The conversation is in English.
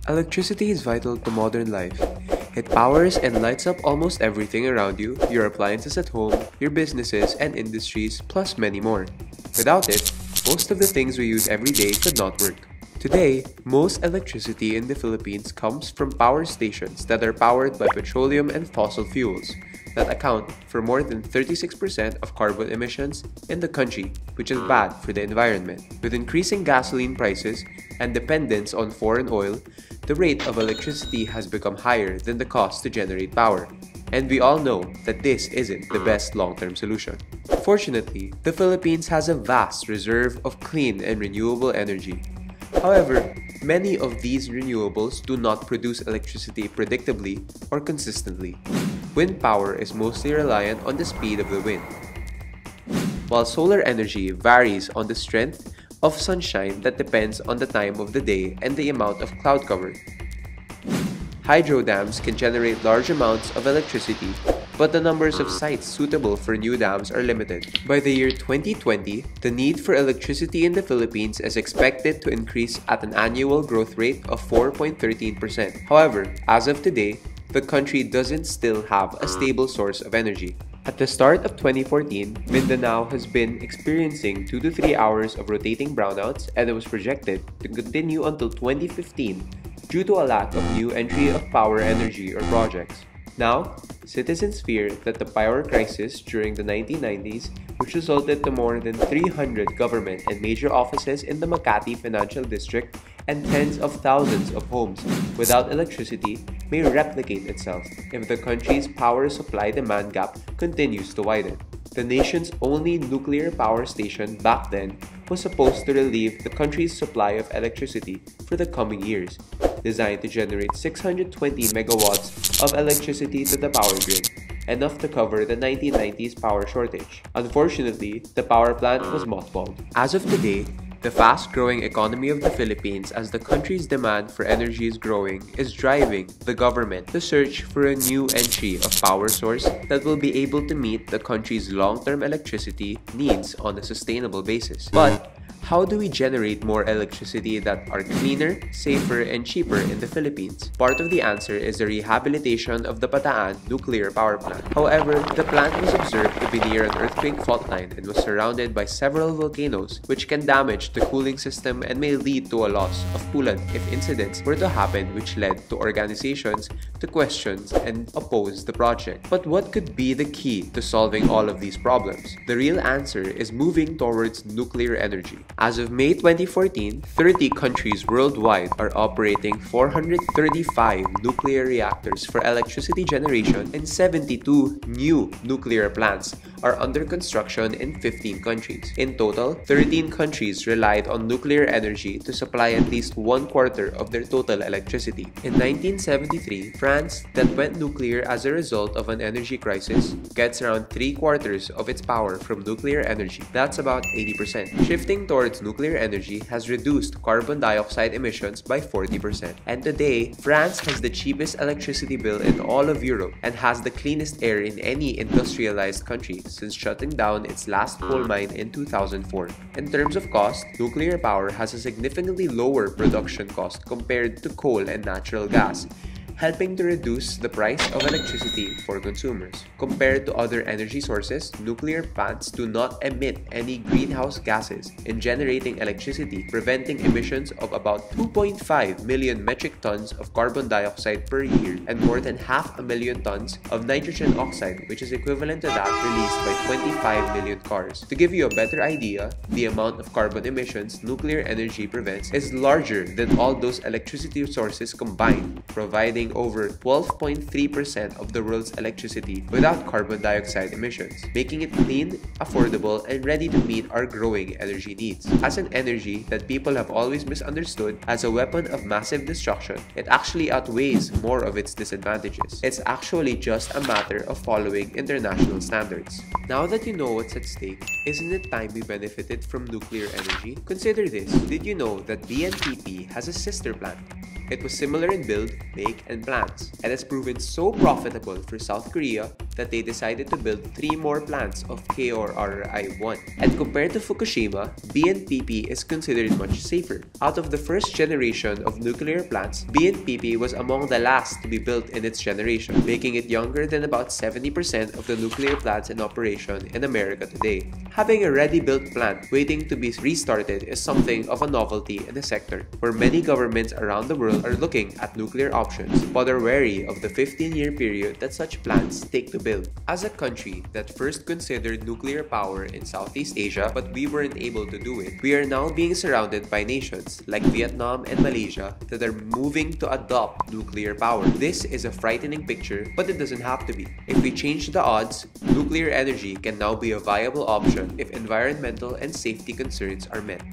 Electricity is vital to modern life. It powers and lights up almost everything around you, your appliances at home, your businesses and industries, plus many more. Without it, most of the things we use every day could not work. Today, most electricity in the Philippines comes from power stations that are powered by petroleum and fossil fuels that account for more than 36% of carbon emissions in the country, which is bad for the environment. With increasing gasoline prices and dependence on foreign oil, the rate of electricity has become higher than the cost to generate power. And we all know that this isn't the best long-term solution. Fortunately, the Philippines has a vast reserve of clean and renewable energy. However, many of these renewables do not produce electricity predictably or consistently. Wind power is mostly reliant on the speed of the wind, while solar energy varies on the strength of sunshine that depends on the time of the day and the amount of cloud cover. Hydro dams can generate large amounts of electricity, but the numbers of sites suitable for new dams are limited. By the year 2020, the need for electricity in the Philippines is expected to increase at an annual growth rate of 4.13%. However, as of today, the country doesn't still have a stable source of energy. At the start of 2014, Mindanao has been experiencing 2 to 3 hours of rotating brownouts, and it was projected to continue until 2015 due to a lack of new entry of power energy or projects. Now, citizens fear that the power crisis during the 1990s, which resulted to more than 300 government and major offices in the Makati Financial District and tens of thousands of homes without electricity, may replicate itself if the country's power supply-demand gap continues to widen. The nation's only nuclear power station back then was supposed to relieve the country's supply of electricity for the coming years, designed to generate 620 megawatts of electricity to the power grid, enough to cover the 1990s power shortage. Unfortunately, the power plant was mothballed. As of today, the fast-growing economy of the Philippines, as the country's demand for energy is growing, is driving the government to search for a new entry of power source that will be able to meet the country's long-term electricity needs on a sustainable basis. But how do we generate more electricity that are cleaner, safer, and cheaper in the Philippines? Part of the answer is the rehabilitation of the Bataan nuclear power plant. However, the plant was observed to be near an earthquake fault line and was surrounded by several volcanoes, which can damage the cooling system and may lead to a loss of coolant if incidents were to happen, which led to organizations to question and oppose the project. But what could be the key to solving all of these problems? The real answer is moving towards nuclear energy. As of May 2014, 30 countries worldwide are operating 435 nuclear reactors for electricity generation, and 72 new nuclear plants are under construction in 15 countries. In total, 13 countries relied on nuclear energy to supply at least 1/4 of their total electricity. In 1973, France, that went nuclear as a result of an energy crisis, gets around 3/4 of its power from nuclear energy. That's about 80%. Shifting towards nuclear energy has reduced carbon dioxide emissions by 40%. And today, France has the cheapest electricity bill in all of Europe and has the cleanest air in any industrialized country since shutting down its last coal mine in 2004. In terms of cost, nuclear power has a significantly lower production cost compared to coal and natural gas, helping to reduce the price of electricity for consumers. Compared to other energy sources, nuclear plants do not emit any greenhouse gases in generating electricity, preventing emissions of about 2.5 million metric tons of carbon dioxide per year and more than 500,000 tons of nitrogen oxide, which is equivalent to that released by 25 million cars. To give you a better idea, the amount of carbon emissions nuclear energy prevents is larger than all those electricity sources combined, providing over 12.3% of the world's electricity without carbon dioxide emissions, making it clean, affordable, and ready to meet our growing energy needs. As an energy that people have always misunderstood as a weapon of massive destruction, it actually outweighs more of its disadvantages. It's actually just a matter of following international standards. Now that you know what's at stake, isn't it time we benefited from nuclear energy? Consider this. Did you know that BNPP has a sister plant? It was similar in build, make, and plans, and has proven so profitable for South Korea that they decided to build 3 more plants of KORI-1. And compared to Fukushima, BNPP is considered much safer. Out of the first generation of nuclear plants, BNPP was among the last to be built in its generation, making it younger than about 70% of the nuclear plants in operation in America today. Having a ready-built plant waiting to be restarted is something of a novelty in the sector, where many governments around the world are looking at nuclear options, but are wary of the 15-year period that such plants take to build. As a country that first considered nuclear power in Southeast Asia but we weren't able to do it, we are now being surrounded by nations like Vietnam and Malaysia that are moving to adopt nuclear power. This is a frightening picture, but it doesn't have to be. If we change the odds, nuclear energy can now be a viable option if environmental and safety concerns are met.